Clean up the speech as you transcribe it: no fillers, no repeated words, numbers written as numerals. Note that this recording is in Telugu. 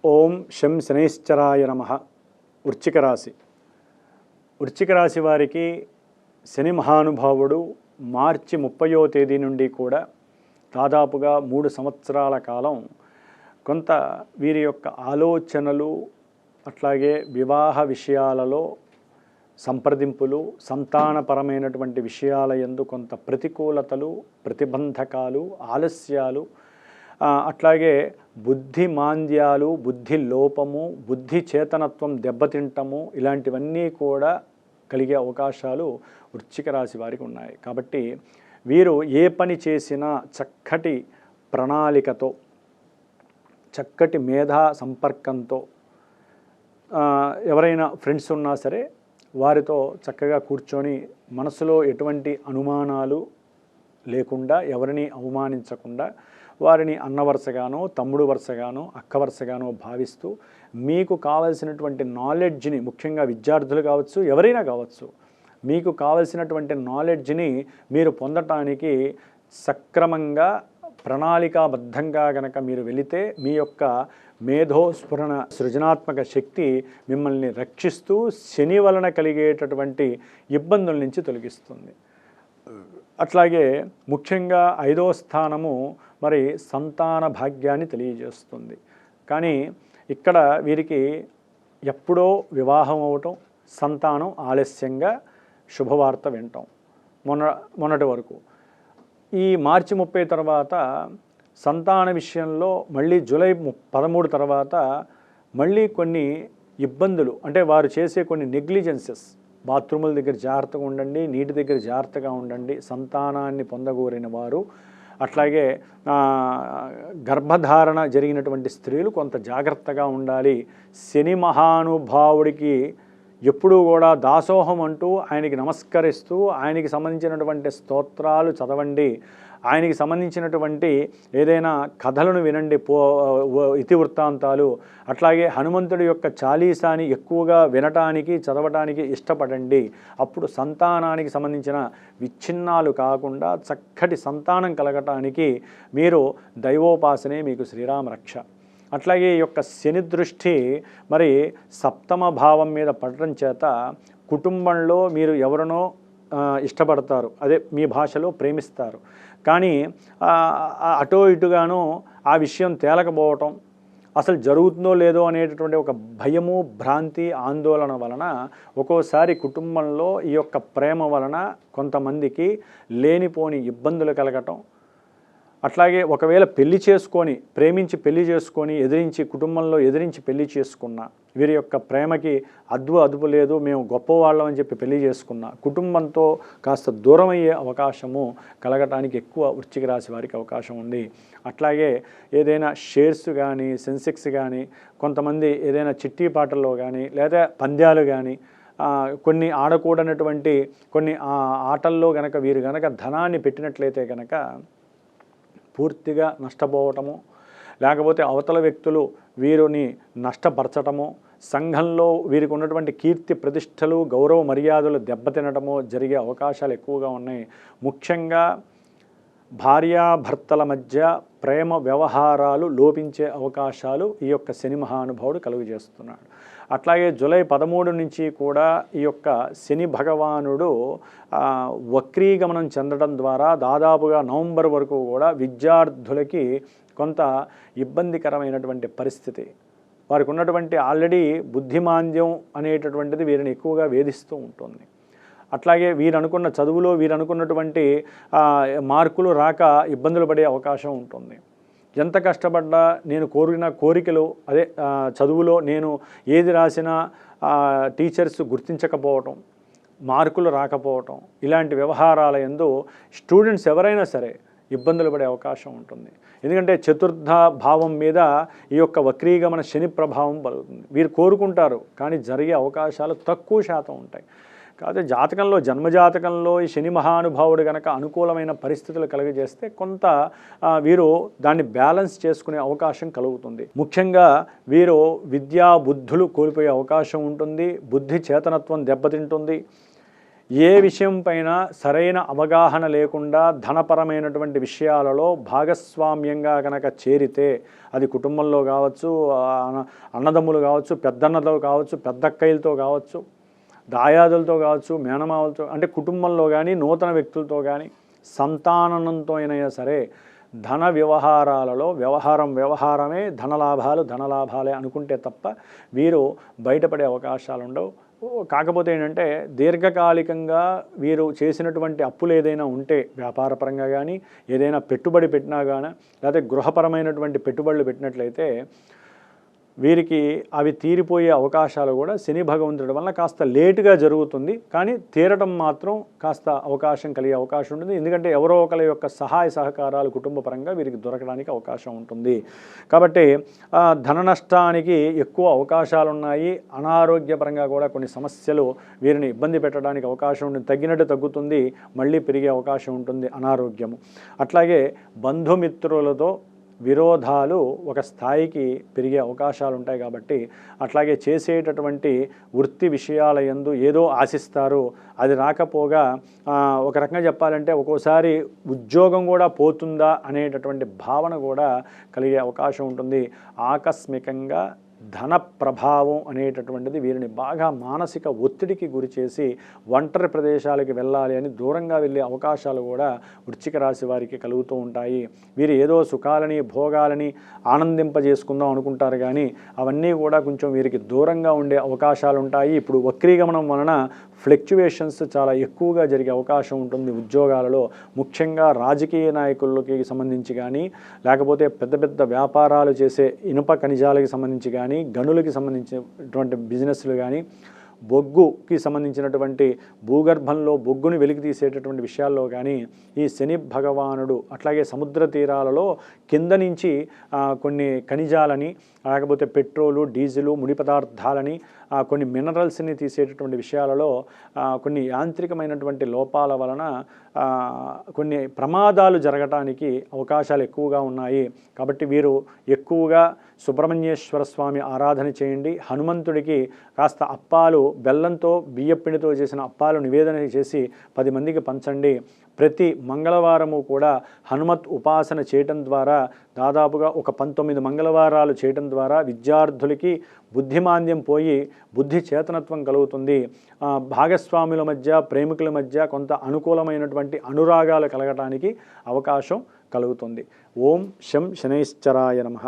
ఓం శం శనైశ్చరాయ నమః. వృశ్చిక రాశి. వృశ్చిక రాశి వారికి శని మహానుభావుడు మార్చి 30వ తేదీ నుండి కూడా దాదాపుగా 3 సంవత్సరాల కాలం కొంత వీరి యొక్క ఆలోచనలు, అట్లాగే వివాహ విషయాలలో సంప్రదింపులు, సంతానపరమైనటువంటి విషయాల యందు కొంత ప్రతికూలతలు, ప్రతిబంధకాలు, ఆలస్యాలు, అట్లాగే బుద్ధి మాంద్యాలు, బుద్ధి లోపము, బుద్ధి చేతనత్వం దెబ్బతింటము, ఇలాంటివన్నీ కూడా కలిగే అవకాశాలు వృశ్చిక రాశి వారికి ఉన్నాయి. కాబట్టి వీరు ఏ పని చేసినా చక్కటి ప్రణాళికతో, చక్కటి మేధా సంపర్కంతో, ఎవరైనా ఫ్రెండ్స్ ఉన్నా సరే వారితో చక్కగా కూర్చొని మనసులో ఎటువంటి అనుమానాలు లేకుండా, ఎవరిని అవమానించకుండా, వారిని అన్న వరుసగానో, తమ్ముడు వరుసగానో, అక్క వరుసగానో భావిస్తూ మీకు కావలసినటువంటి నాలెడ్జ్ని, ముఖ్యంగా విద్యార్థులు కావచ్చు, ఎవరైనా కావచ్చు, మీకు కావలసినటువంటి నాలెడ్జ్ని మీరు పొందటానికి సక్రమంగా ప్రణాళికాబద్ధంగా గనక మీరు వెళితే మీ యొక్క మేధోస్ఫురణ, సృజనాత్మక శక్తి మిమ్మల్ని రక్షిస్తూ శని వలన కలిగేటటువంటి ఇబ్బందుల నుంచి తొలగిస్తుంది. అట్లాగే ముఖ్యంగా 5వ స్థానము మరి సంతాన భాగ్యాన్ని తెలియజేస్తుంది. కానీ ఇక్కడ వీరికి ఎప్పుడో వివాహం అవటం, సంతానం ఆలస్యంగా శుభవార్త వినటం మొన్నటి వరకు. ఈ మార్చి 30 తర్వాత సంతాన విషయంలో మళ్ళీ జూలై 13 తర్వాత మళ్ళీ కొన్ని ఇబ్బందులు, అంటే వారు చేసే కొన్ని నెగ్లిజెన్సెస్, బాత్రూముల దగ్గర జాగ్రత్తగా ఉండండి, నీటి దగ్గర జాగ్రత్తగా ఉండండి, సంతానాన్ని పొందగోరిన వారు, అట్లాగే గర్భధారణ జరిగినటువంటి స్త్రీలు కొంత జాగ్రత్తగా ఉండాలి. శని మహానుభావుడికి ఎప్పుడూ కూడా దాసోహం అంటూ ఆయనకి నమస్కరిస్తూ ఆయనకి సంబంధించినటువంటి స్తోత్రాలు చదవండి, ఆయనకి సంబంధించినటువంటి ఏదైనా కథలను వినండి, ఇతివృత్తాంతాలు. అట్లాగే హనుమంతుడి యొక్క చాలీసాని ఎక్కువగా వినటానికి, చదవటానికి ఇష్టపడండి. అప్పుడు సంతానానికి సంబంధించిన విచ్ఛిన్నాలు కాకుండా చక్కటి సంతానం కలగటానికి మీరు దైవోపాసనే మీకు శ్రీరామ రక్ష. అట్లాగే ఈ యొక్క శని దృష్టి మరి 7వ భావం మీద పడటం చేత కుటుంబంలో మీరు ఎవరినో ఇష్టపడతారు, అదే మీ భాషలో ప్రేమిస్తారు, కానీ అటో ఇటుగానో ఆ విషయం తేలకపోవటం, అసలు జరుగుతుందో లేదో అనేటటువంటి ఒక భయము, భ్రాంతి, ఆందోళన వలన ఒక్కోసారి కుటుంబంలో ఈ యొక్క ప్రేమ వలన కొంతమందికి లేనిపోని ఇబ్బందులు కలగటం. అట్లాగే ఒకవేళ పెళ్లి చేసుకొని, ప్రేమించి పెళ్లి చేసుకొని కుటుంబంలో ఎదిరించి పెళ్లి చేసుకున్న వీరి యొక్క ప్రేమకి అదుపు లేదు, మేము గొప్పవాళ్ళం అని చెప్పి పెళ్లి చేసుకున్న కుటుంబంతో కాస్త దూరం అయ్యే అవకాశము కలగటానికి ఎక్కువ వృశ్చిక రాశి వారికి అవకాశం ఉంది. అట్లాగే ఏదైనా షేర్స్ కానీ, సెన్సెక్స్ కానీ, కొంతమంది ఏదైనా చిట్టి పాటల్లో కానీ, లేదా పంద్యాలు కానీ, కొన్ని ఆడకూడనటువంటి కొన్ని ఆటల్లో గనక వీరు గనక ధనాన్ని పెట్టినట్లయితే గనక పూర్తిగా నష్టపోవటము, లేకపోతే అవతల వ్యక్తులు వీరిని నష్టపరచటము, సంఘంలో వీరికి ఉన్నటువంటి కీర్తి ప్రతిష్టలు, గౌరవ మర్యాదలు దెబ్బతినటము జరిగే అవకాశాలు ఎక్కువగా ఉన్నాయి. ముఖ్యంగా భార్యాభర్తల మధ్య ప్రేమ వ్యవహారాలు లోపించే అవకాశాలు ఈ యొక్క శని మహానుభావుడు కలుగజేస్తున్నాడు. అట్లాగే జూలై 13 నుంచి కూడా ఈ యొక్క శని భగవానుడు వక్రీగమనం చెందడం ద్వారా దాదాపుగా నవంబర్ వరకు కూడా విద్యార్థులకి కొంత ఇబ్బందికరమైనటువంటి పరిస్థితి, వారికి ఉన్నటువంటి ఆల్రెడీ బుద్ధిమాంద్యం అనేటటువంటిది వీరిని ఎక్కువగా వేధిస్తూ ఉంటుంది. అట్లాగే వీరు అనుకున్న చదువులో వీరు అనుకున్నటువంటి మార్కులు రాక ఇబ్బందులు పడే అవకాశం ఉంటుంది. ఎంత కష్టపడ్డా నేను కోరిన కోరికలు, అదే చదువులో నేను ఏది రాసినా టీచర్స్ గుర్తించకపోవటం, మార్కులు రాకపోవటం, ఇలాంటి వ్యవహారాల యందు స్టూడెంట్స్ ఎవరైనా సరే ఇబ్బందులు పడే అవకాశం ఉంటుంది. ఎందుకంటే 4వ భావం మీద ఈ యొక్క వక్రీగమన శని ప్రభావం పడుతుంది. వీరు కోరుకుంటారు కానీ జరిగే అవకాశాలు తక్కువ శాతం ఉంటాయి. కాకపోతే జాతకంలో, జన్మజాతకంలో ఈ శని మహానుభావుడు కనుక అనుకూలమైన పరిస్థితులు కలుగజేస్తే కొంత వీరు దాన్ని బ్యాలెన్స్ చేసుకునే అవకాశం కలుగుతుంది. ముఖ్యంగా వీరు విద్యా బుద్ధులు కోల్పోయే అవకాశం ఉంటుంది, బుద్ధి చేతనత్వం దెబ్బతింటుంది. ఏ విషయం పైన సరైన అవగాహన లేకుండా ధనపరమైనటువంటి విషయాలలో భాగస్వామ్యంగా కనుక చేరితే, అది కుటుంబంలో కావచ్చు, అన్నదమ్ములు కావచ్చు, పెద్దన్నతో కావచ్చు, పెద్దక్కయ్యలతో కావచ్చు, దాయాదులతో కావచ్చు, మేనమావలతో, అంటే కుటుంబంలో కానీ నూతన వ్యక్తులతో కానీ సంతానంతో అయినా సరే ధన వ్యవహారాలలో వ్యవహారమే ధనలాభాలే అనుకుంటే తప్ప వీరు బయటపడే అవకాశాలు ఉండవు. కాకపోతే ఏంటంటే దీర్ఘకాలికంగా వీరు చేసినటువంటి అప్పులు ఏదైనా ఉంటే వ్యాపారపరంగా కానీ ఏదైనా పెట్టుబడి పెట్టినా కానీ లేకపోతే గృహపరమైనటువంటి పెట్టుబడులు పెట్టినట్లయితే వీరికి అవి తీరిపోయే అవకాశాలు కూడా శని భగవంతుడి వల్ల కాస్త లేటుగా జరుగుతుంది. కానీ తీరటం మాత్రం కాస్త అవకాశం కలిగే అవకాశం ఉంటుంది. ఎందుకంటే ఎవరో ఒకరి యొక్క సహాయ సహకారాలు కుటుంబ పరంగా వీరికి దొరకడానికి అవకాశం ఉంటుంది. కాబట్టి ధన నష్టానికి ఎక్కువ అవకాశాలు ఉన్నాయి. అనారోగ్యపరంగా కూడా కొన్ని సమస్యలు వీరిని ఇబ్బంది పెట్టడానికి అవకాశం ఉంటుంది. తగ్గినట్టు తగ్గుతుంది, మళ్ళీ పెరిగే అవకాశం ఉంటుంది అనారోగ్యము. అట్లాగే బంధుమిత్రులతో విరోధాలు ఒక స్థాయికి పెరిగే అవకాశాలు ఉంటాయి. కాబట్టి అట్లాగే చేసేటటువంటి వృత్తి విషయాల యందు ఏదో ఆశిస్తారు, అది రాకపోగా ఒక రకంగా చెప్పాలంటే ఒక్కోసారి ఉద్యోగం కూడా పోతుందా అనేటటువంటి భావన కూడా కలిగే అవకాశం ఉంటుంది. ఆకస్మికంగా ధన ప్రభావం అనేటటువంటిది వీరిని బాగా మానసిక ఒత్తిడికి గురి చేసి ఒంటరి ప్రదేశాలకి వెళ్ళాలి అని దూరంగా వెళ్ళే అవకాశాలు కూడా వృశ్చిక రాశి వారికి కలుగుతూ ఉంటాయి. వీరు ఏదో సుఖాలని భోగాలని ఆనందింపజేసుకుందాం అనుకుంటారు, కానీ అవన్నీ కూడా కొంచెం వీరికి దూరంగా ఉండే అవకాశాలు ఉంటాయి. ఇప్పుడు వక్రీగమనం వలన ఫ్లక్చువేషన్స్ చాలా ఎక్కువగా జరిగే అవకాశం ఉంటుంది ఉద్యోగాలలో. ముఖ్యంగా రాజకీయ నాయకులకి సంబంధించి కానీ లేకపోతే పెద్ద పెద్ద వ్యాపారాలు చేసే ఇనుప ఖనిజాలకి సంబంధించి కానీ గనులకి సంబంధించినటువంటి బిజినెస్లు కానీ బొగ్గుకి సంబంధించినటువంటి భూగర్భంలో బొగ్గుని వెలికి తీసేటటువంటి విషయాల్లో కానీ ఈ శని భగవానుడు అట్లాగే సముద్ర తీరాలలో కింద నుంచి కొన్ని ఖనిజాలని లేకపోతే పెట్రోలు డీజిలు ముడి పదార్థాలని కొన్ని మినరల్స్ని తీసేటటువంటి విషయాలలో కొన్ని యాంత్రికమైనటువంటి లోపాల వలన కొన్ని ప్రమాదాలు జరగటానికి అవకాశాలు ఎక్కువగా ఉన్నాయి. కాబట్టి వీరు ఎక్కువగా సుబ్రహ్మణ్యేశ్వర స్వామి ఆరాధన చేయండి. హనుమంతుడికి కాస్త అప్పాలు బెల్లంతో బియ్యపిండితో చేసిన అప్పాలు నివేదన చేసి 10 మందికి పంచండి. ప్రతి మంగళవారము కూడా హనుమత్ ఉపాసన చేయటం ద్వారా దాదాపుగా ఒక 19 మంగళవారాలు చేయటం ద్వారా విద్యార్థులకి బుద్ధిమాంద్యం పోయి బుద్ధి చేతనత్వం కలుగుతుంది. భాగస్వాముల మధ్య ప్రేమికుల మధ్య కొంత అనుకూలమైనటువంటి అనురాగాలు కలగటానికి అవకాశం కలుగుతుంది. ఓం శం శనైశ్చరాయ నమః.